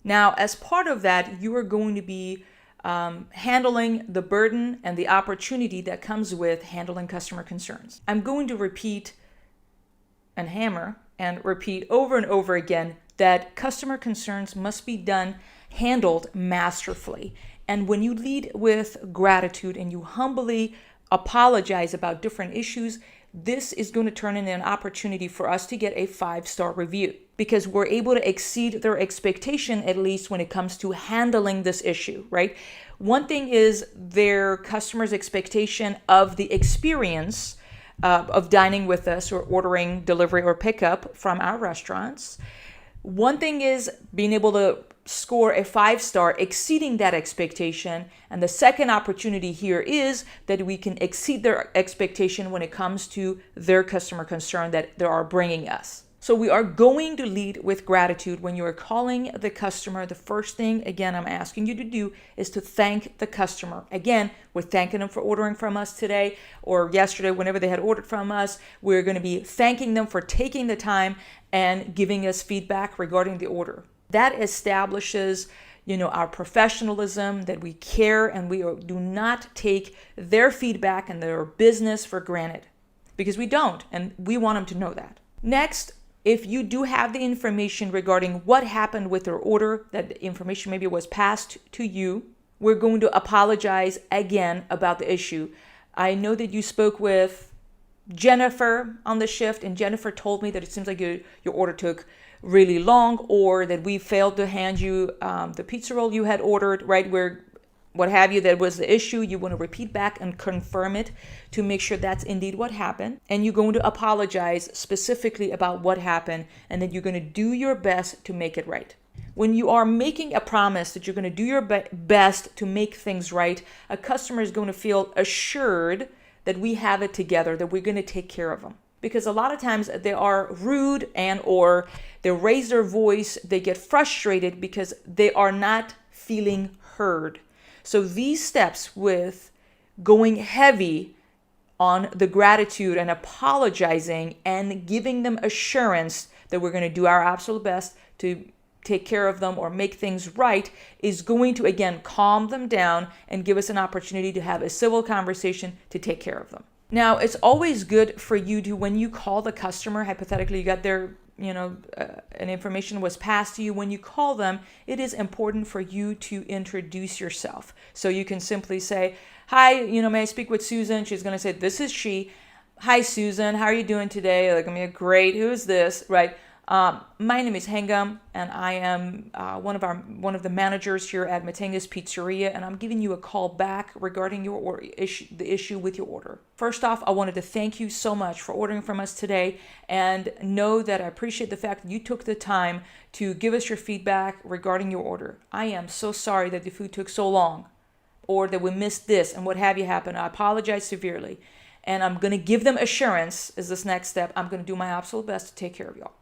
Now, as part of that, you are going to be handling the burden and the opportunity that comes with handling customer concerns. I'm going to repeat and hammer and repeat over and over again that customer concerns must be handled masterfully. And when you lead with gratitude and you humbly apologize about different issues, this is going to turn into an opportunity for us to get a 5-star review, because we're able to exceed their expectation, at least when it comes to handling this issue, right? One thing is their customer's expectation of the experience of dining with us or ordering delivery or pickup from our restaurants. One thing is being able to score a 5-star, exceeding that expectation. And the second opportunity here is that we can exceed their expectation when it comes to their customer concern that they are bringing us. So we are going to lead with gratitude. When you are calling the customer, the first thing, again, I'm asking you to do is to thank the customer. Again, we're thanking them for ordering from us today or yesterday, whenever they had ordered from us. We're going to be thanking them for taking the time and giving us feedback regarding the order. That establishes, our professionalism, that we care and we do not take their feedback and their business for granted, because we don't, and we want them to know that. Next, if you do have the information regarding what happened with their order, that the information maybe was passed to you, we're going to apologize again about the issue. I know that you spoke with Jennifer on the shift, and Jennifer told me that it seems like your order took really long, or that we failed to hand you the pizza roll you had ordered, right? Where what have you, that was the issue. You want to repeat back and confirm it to make sure that's indeed what happened. And you're going to apologize specifically about what happened, and then you're going to do your best to make it right. When you are making a promise that you're going to do your best to make things right, a customer is going to feel assured that we have it together, that we're going to take care of them. Because a lot of times they are rude and or they raise their voice, they get frustrated because they are not feeling heard. So these steps with going heavy on the gratitude and apologizing and giving them assurance that we're going to do our absolute best to take care of them or make things right is going to, again, calm them down and give us an opportunity to have a civil conversation to take care of them. Now, it's always good for you to, when you call the customer, hypothetically, you got their, an information was passed to you. When you call them, it is important for you to introduce yourself. So you can simply say, hi, may I speak with Susan? She's going to say, this is she. Hi, Susan. How are you doing today? Like, great. Who's this? Right. My name is Hengam, and I am one of the managers here at Matanga's Pizzeria, and I'm giving you a call back regarding your the issue with your order. First off, I wanted to thank you so much for ordering from us today, and know that I appreciate the fact that you took the time to give us your feedback regarding your order. I am so sorry that the food took so long, or that we missed this and what have you happen. I apologize severely, and I'm going to give them assurance as this next step. I'm going to do my absolute best to take care of y'all.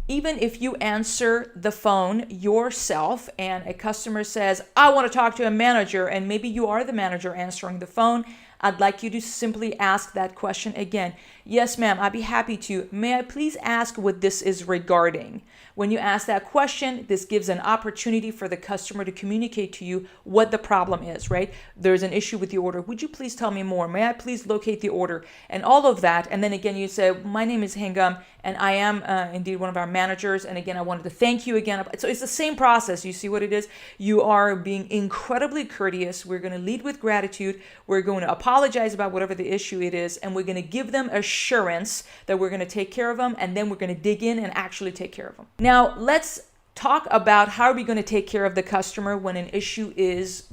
Even if you answer the phone yourself and a customer says, I want to talk to a manager, and maybe you are the manager answering the phone, I'd like you to simply ask that question again. Yes, ma'am, I'd be happy to. May I please ask what this is regarding? When you ask that question, this gives an opportunity for the customer to communicate to you what the problem is, right? There's an issue with the order. Would you please tell me more? May I please locate the order? And all of that. And then again, you say, my name is Hengam, and I am indeed one of our managers. And again, I wanted to thank you again. So it's the same process. You see what it is? You are being incredibly courteous. We're going to lead with gratitude. We're going to apologize about whatever the issue it is. And we're going to give them assurance that we're going to take care of them. And then we're going to dig in and actually take care of them. Now, let's talk about how are we going to take care of the customer when an issue is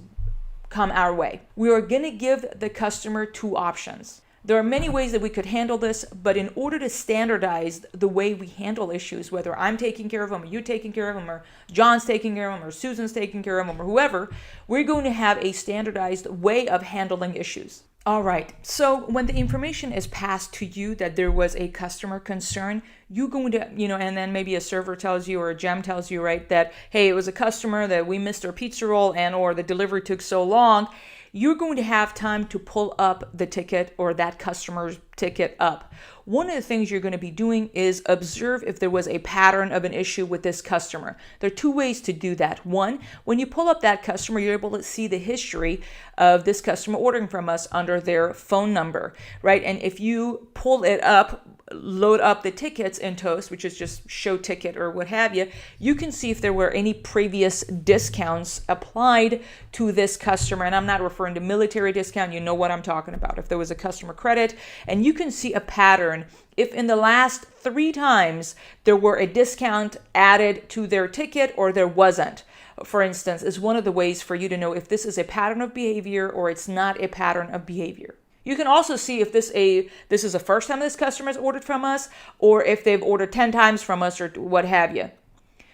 come our way. We are going to give the customer two options. There are many ways that we could handle this, but in order to standardize the way we handle issues, whether I'm taking care of them, or you're taking care of them, or John's taking care of them, or Susan's taking care of them, or whoever, we're going to have a standardized way of handling issues. All right, so when the information is passed to you that there was a customer concern, you're going to, and then maybe a server tells you or a GEM tells you, right, that, hey, it was a customer that we missed our pizza roll and or the delivery took so long. you're going to have time to pull up the ticket or that customer's ticket up. One of the things you're going to be doing is observe if there was a pattern of an issue with this customer. There are two ways to do that. One, when you pull up that customer, you're able to see the history of this customer ordering from us under their phone number, right? And if you pull it up, load up the tickets in Toast, which is just show ticket or what have you, you can see if there were any previous discounts applied to this customer. And I'm not referring to military discount, you know what I'm talking about. If there was a customer credit, and you can see a pattern if in the last 3 times there were a discount added to their ticket or there wasn't, for instance, is one of the ways for you to know if this is a pattern of behavior or it's not a pattern of behavior. You can also see if this is the first time this customer has ordered from us, or if they've ordered 10 times from us or what have you.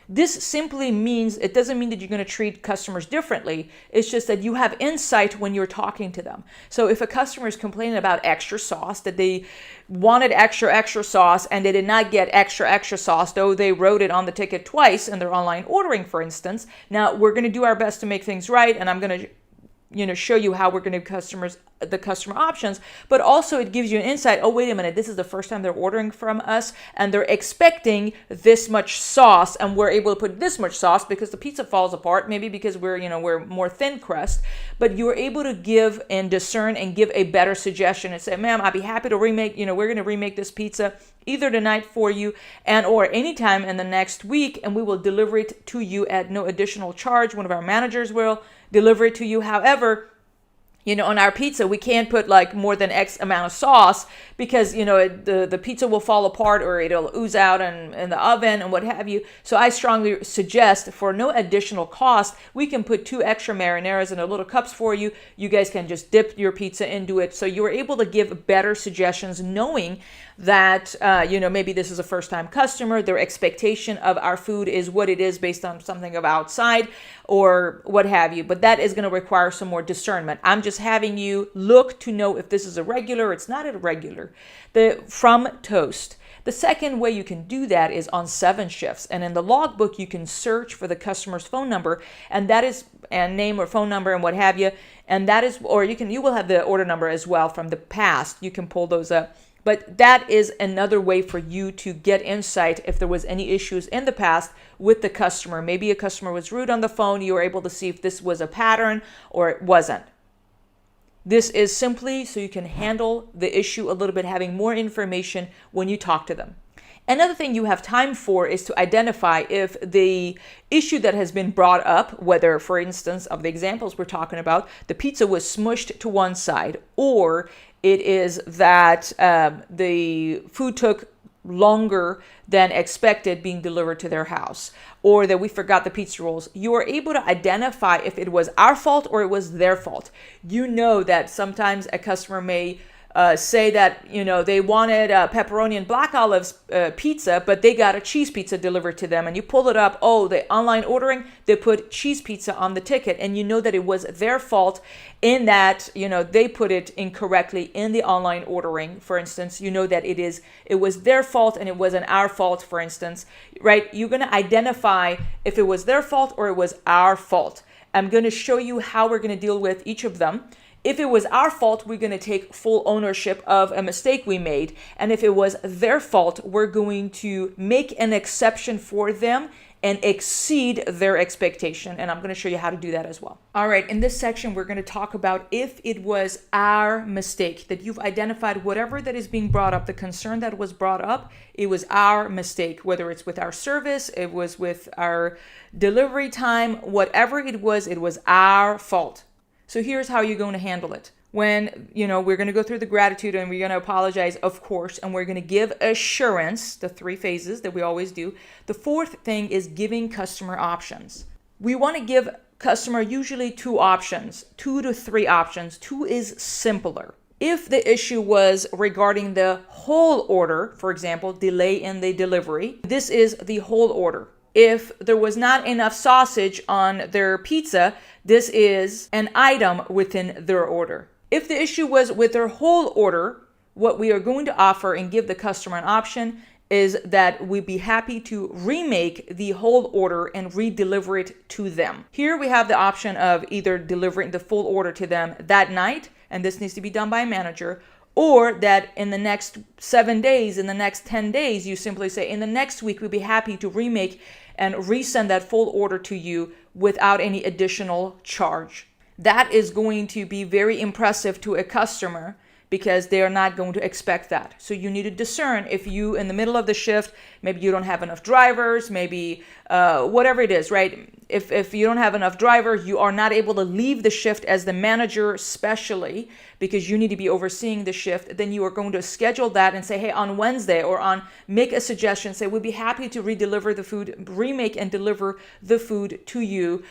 This simply means, it doesn't mean that you're going to treat customers differently. It's just that you have insight when you're talking to them. So if a customer is complaining about extra sauce, that they wanted extra sauce and they did not get extra sauce, though they wrote it on the ticket twice in their online ordering, for instance. Now, we're going to do our best to make things right, and I'm going to show you how we're going to give the customer options, but also it gives you an insight. Oh, wait a minute, this is the first time they're ordering from us and they're expecting this much sauce, and we're able to put this much sauce because the pizza falls apart, maybe because we're more thin crust, but you're able to give and discern and give a better suggestion and say, ma'am, I'd be happy to remake, we're going to remake this pizza either tonight for you and or anytime in the next week, and we will deliver it to you at no additional charge. One of our managers will deliver it to you. However, on our pizza, we can't put like more than X amount of sauce because, the pizza will fall apart or it'll ooze out in the oven and what have you. So I strongly suggest for no additional cost, we can put 2 extra marinaras in the little cups for you. You guys can just dip your pizza into it. So you're able to give better suggestions knowing that, maybe this is a first time customer. Their expectation of our food is what it is based on something of outside or what have you. But that is going to require some more discernment. I'm just having you look to know if this is a regular or it's not a regular. From Toast. The second way you can do that is on 7 shifts. And in the logbook, you can search for the customer's phone number, and that is, and name or phone number and what have you. And that is, or you will have the order number as well from the past. You can pull those up. But that is another way for you to get insight if there was any issues in the past with the customer. Maybe a customer was rude on the phone. You were able to see if this was a pattern or it wasn't. This is simply so you can handle the issue a little bit, having more information when you talk to them. Another thing you have time for is to identify if the issue that has been brought up, whether, for instance, of the examples we're talking about, the pizza was smushed to one side, or it is that the food took longer than expected being delivered to their house, or that we forgot the pizza rolls. You are able to identify if it was our fault or it was their fault. You know that sometimes a customer may say that, they wanted pepperoni and black olives pizza, but they got a cheese pizza delivered to them, and you pull it up. Oh, the online ordering, they put cheese pizza on the ticket, and you know that it was their fault in that, they put it incorrectly in the online ordering. For instance, you know that it was their fault and it wasn't our fault, for instance, right? You're going to identify if it was their fault or it was our fault. I'm going to show you how we're going to deal with each of them. If it was our fault, we're going to take full ownership of a mistake we made. And if it was their fault, we're going to make an exception for them and exceed their expectation. And I'm going to show you how to do that as well. All right, in this section, we're going to talk about if it was our mistake, that you've identified whatever that is being brought up, the concern that was brought up, it was our mistake, whether it's with our service, it was with our delivery time, whatever it was our fault. So here's how you're going to handle it. When, we're going to go through the gratitude and we're going to apologize, of course, and we're going to give assurance, the 3 phases that we always do. The 4th thing is giving customer options. We want to give customer usually 2 options, 2 to 3 options. 2 is simpler. If the issue was regarding the whole order, for example, delay in the delivery, this is the whole order. If there was not enough sausage on their pizza, this is an item within their order. If the issue was with their whole order, what we are going to offer and give the customer an option is that we'd be happy to remake the whole order and re-deliver it to them. Here we have the option of either delivering the full order to them that night, and this needs to be done by a manager, or that in the next 7 days, in the next 10 days, you simply say, in the next week, we'd be happy to remake and resend that full order to you without any additional charge. That is going to be very impressive to a customer because they are not going to expect that. So you need to discern if you, in the middle of the shift, maybe you don't have enough drivers, maybe whatever it is, right? If you don't have enough drivers, you are not able to leave the shift as the manager, especially because you need to be overseeing the shift, then you are going to schedule that and say, hey, on Wednesday make a suggestion, say, we'd be happy to re-deliver the food, remake and deliver the food to you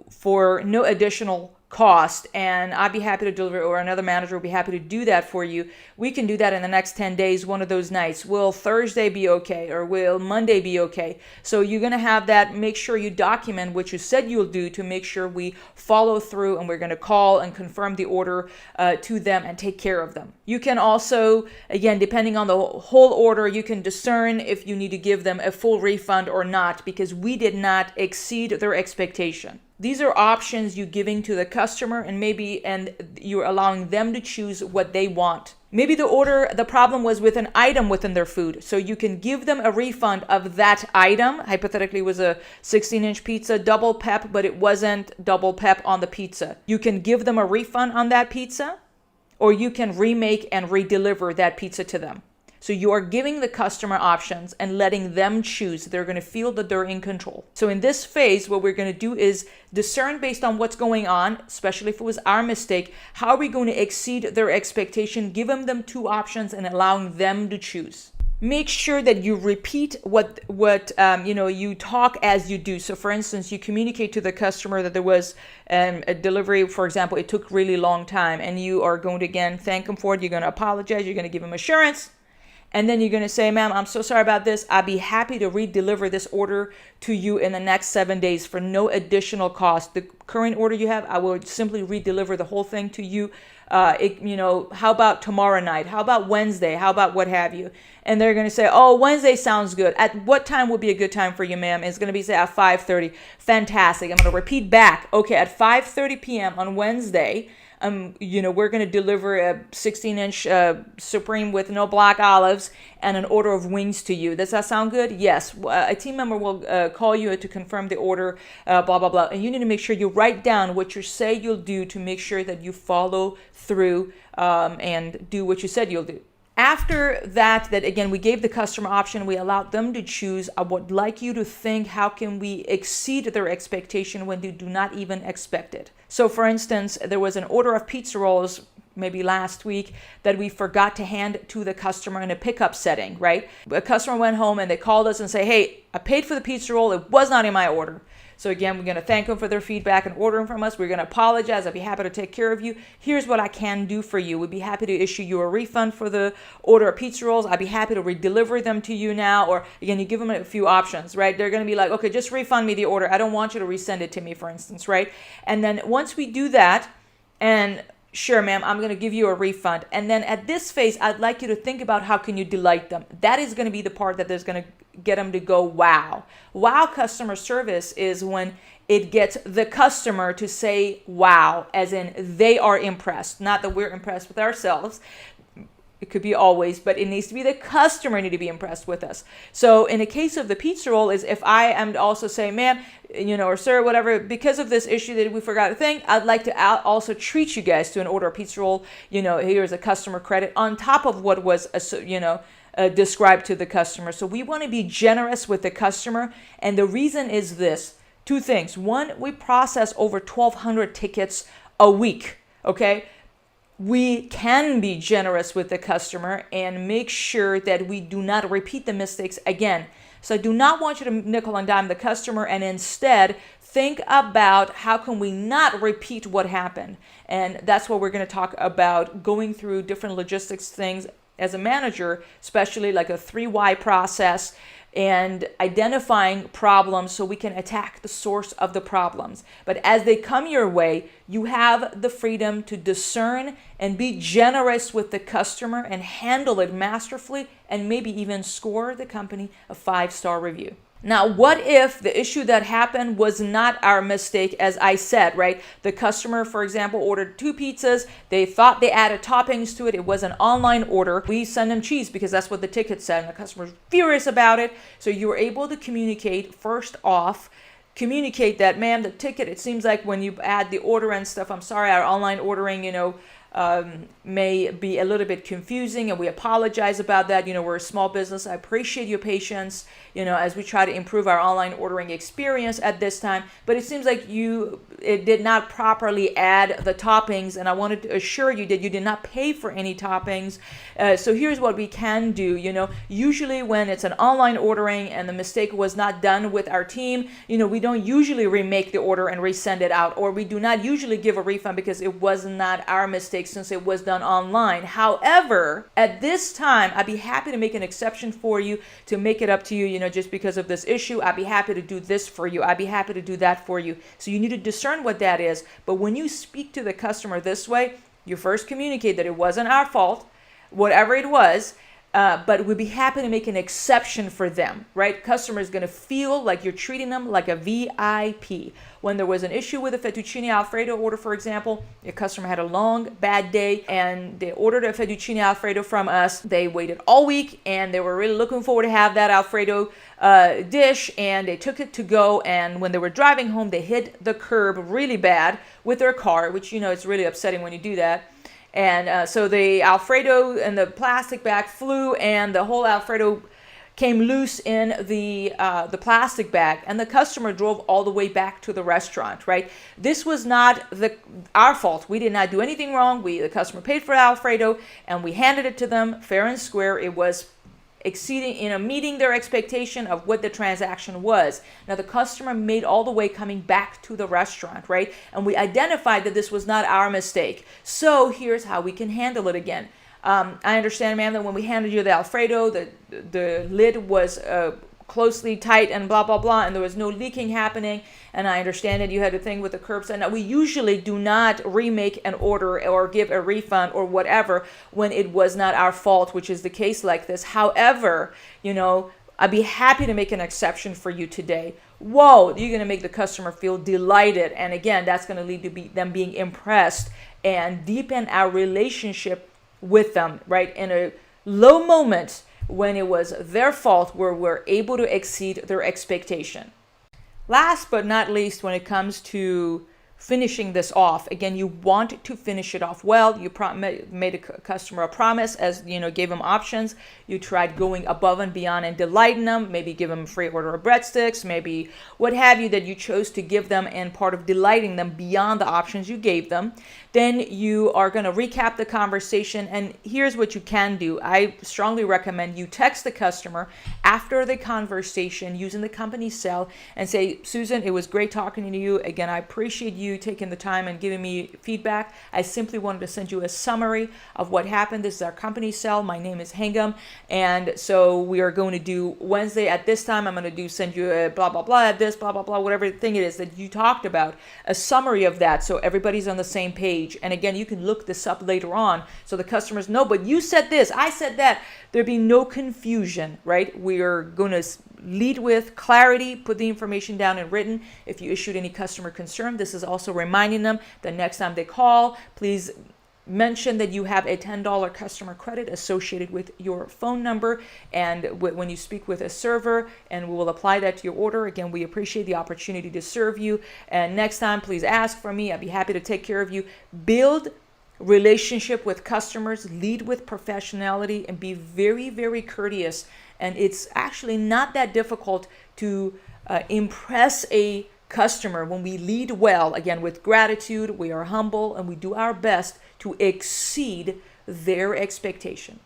for no additional cost, and I'd be happy to deliver, or another manager will be happy to do that for you. We can do that in the next 10 days, one of those nights. Will Thursday be okay, or will Monday be okay? So you're going to have that. Make sure you document what you said you'll do to make sure we follow through, and we're going to call and confirm the order to them and take care of them. You can also, again, depending on the whole order, you can discern if you need to give them a full refund or not, because we did not exceed their expectation. These are options you're giving to the customer, and you're allowing them to choose what they want. Maybe the problem was with an item within their food. So you can give them a refund of that item. Hypothetically, it was a 16-inch pizza, double pep, but it wasn't double pep on the pizza. You can give them a refund on that pizza, or you can remake and re-deliver that pizza to them. So you are giving the customer options and letting them choose. They're going to feel that they're in control. So in this phase, what we're going to do is discern based on what's going on, especially if it was our mistake, how are we going to exceed their expectation, giving them two options and allowing them to choose. Make sure that you repeat what you talk as you do. So for instance, you communicate to the customer that there was a delivery, for example, it took really long time, and you are going to again thank them for it. You're going to apologize. You're going to give them assurance. And then you're going to say, ma'am, I'm so sorry about this. I'd be happy to re-deliver this order to you in the next 7 days for no additional cost. The current order you have, I will simply re-deliver the whole thing to you. How about tomorrow night? How about Wednesday? How about what have you? And they're going to say, oh, Wednesday sounds good. At what time would be a good time for you, ma'am? It's going to be, say, at 5:30. Fantastic. I'm going to repeat back. Okay, at 5:30 p.m. on Wednesday, we're going to deliver a 16-inch Supreme with no black olives and an order of wings to you. Does that sound good? Yes. A team member will call you to confirm the order, blah, blah, blah. And you need to make sure you write down what you say you'll do to make sure that you follow through and do what you said you'll do. After that again, we gave the customer option. We allowed them to choose. I would like you to think, how can we exceed their expectation when they do not even expect it? So for instance, there was an order of pizza rolls maybe last week that we forgot to hand to the customer in a pickup setting, right? A customer went home and they called us and say, hey, I paid for the pizza roll. It was not in my order. So again, we're going to thank them for their feedback and ordering from us. We're going to apologize. I'd be happy to take care of you. Here's what I can do for you. We'd be happy to issue you a refund for the order of pizza rolls. I'd be happy to re-deliver them to you now. Or again, you give them a few options, right? They're going to be like, okay, just refund me the order. I don't want you to resend it to me, for instance, right? And then once we do that, and sure, ma'am, I'm going to give you a refund. And then at this phase, I'd like you to think about how can you delight them. That is going to be the part that is going to get them to go, wow. Wow customer service is when it gets the customer to say wow, as in they are impressed. Not that we're impressed with ourselves. It could be always, but it needs to be the customer need to be impressed with us. So in the case of the pizza roll, is if I am to also say, ma'am, or sir, whatever, because of this issue that we forgot to think, I'd like to also treat you guys to an order of pizza roll. Here's a customer credit on top of what was, described to the customer. So we want to be generous with the customer. And the reason is this, two things. One, we process over 1,200 tickets a week. Okay. We can be generous with the customer and make sure that we do not repeat the mistakes again. So I do not want you to nickel and dime the customer, and instead think about how can we not repeat what happened. And that's what we're going to talk about, going through different logistics things as a manager, especially like a 3 why process. and identifying problems so we can attack the source of the problems. But as they come your way, you have the freedom to discern and be generous with the customer and handle it masterfully, and maybe even score the company a 5-star review. Now, what if the issue that happened was not our mistake, as I said, right? The customer, for example, ordered 2 pizzas. They thought they added toppings to it. It was an online order. We send them cheese because that's what the ticket said, and the customer's furious about it. So you were able to communicate, first off, communicate that, ma'am, the ticket, it seems like when you add the order and stuff, I'm sorry, our online ordering, may be a little bit confusing, and we apologize about that. We're a small business. I appreciate your patience, as we try to improve our online ordering experience at this time. But it seems like it did not properly add the toppings, and I wanted to assure you that you did not pay for any toppings. So here's what we can do. Usually when it's an online ordering and the mistake was not done with our team, we don't usually remake the order and resend it out, or we do not usually give a refund because it was not our mistake since it was done online. However, at this time, I'd be happy to make an exception for you to make it up to you, just because of this issue. I'd be happy to do this for you. I'd be happy to do that for you. So you need to discern what that is. But when you speak to the customer this way, you first communicate that it wasn't our fault, whatever it was, but we'd be happy to make an exception for them, right? Customer is going to feel like you're treating them like a VIP. When there was an issue with a fettuccine alfredo order, for example, a customer had a long, bad day, and they ordered a fettuccine alfredo from us. They waited all week, and they were really looking forward to have that alfredo dish, and they took it to go, and when they were driving home, they hit the curb really bad with their car, which, it's really upsetting when you do that. And so the Alfredo and the plastic bag flew, and the whole Alfredo came loose in the plastic bag, and the customer drove all the way back to the restaurant, right? This was not our fault. We did not do anything wrong. The customer paid for Alfredo, and we handed it to them fair and square. It was meeting their expectation of what the transaction was. Now, the customer made all the way coming back to the restaurant, right? And we identified that this was not our mistake. So here's how we can handle it again. I understand, ma'am, that when we handed you the Alfredo, the lid was closely tight and blah, blah, blah, and there was no leaking happening. And I understand that you had a thing with the curbside. Now, we usually do not remake an order or give a refund or whatever when it was not our fault, which is the case like this. However, I'd be happy to make an exception for you today. Whoa, you're going to make the customer feel delighted. And again, that's going to lead to them being impressed and deepen our relationship with them, right? In a low moment when it was their fault, where we're able to exceed their expectation. Last but not least, when it comes to finishing this off, again, you want to finish it off well. You made a customer a promise, as gave them options. You tried going above and beyond and delighting them, maybe give them a free order of breadsticks, maybe what have you that you chose to give them, and part of delighting them beyond the options you gave them. Then you are going to recap the conversation, and here's what you can do. I strongly recommend you text the customer after the conversation using the company cell and say, Susan, it was great talking to you. Again, I appreciate you taking the time and giving me feedback. I simply wanted to send you a summary of what happened. This is our company cell. My name is Hangam, and so we are going to do Wednesday at this time. I'm going to send you a blah, blah, blah at this, blah, blah, blah, whatever thing it is that you talked about, a summary of that so everybody's on the same page. And again, you can look this up later on so the customers know, but you said this, I said that. There'd be no confusion, right? We are going to lead with clarity, put the information down in written. If you issued any customer concern, this is also reminding them that next time they call, please mention that you have a $10 customer credit associated with your phone number, and when you speak with a server, and we will apply that to your order. Again, we appreciate the opportunity to serve you, and next time please ask for me. I'd be happy to take care of you. Build relationship with customers, lead with professionality, and be very, very courteous. And it's actually not that difficult to impress a customer when we lead well. Again, with gratitude, we are humble, and we do our best to exceed their expectation.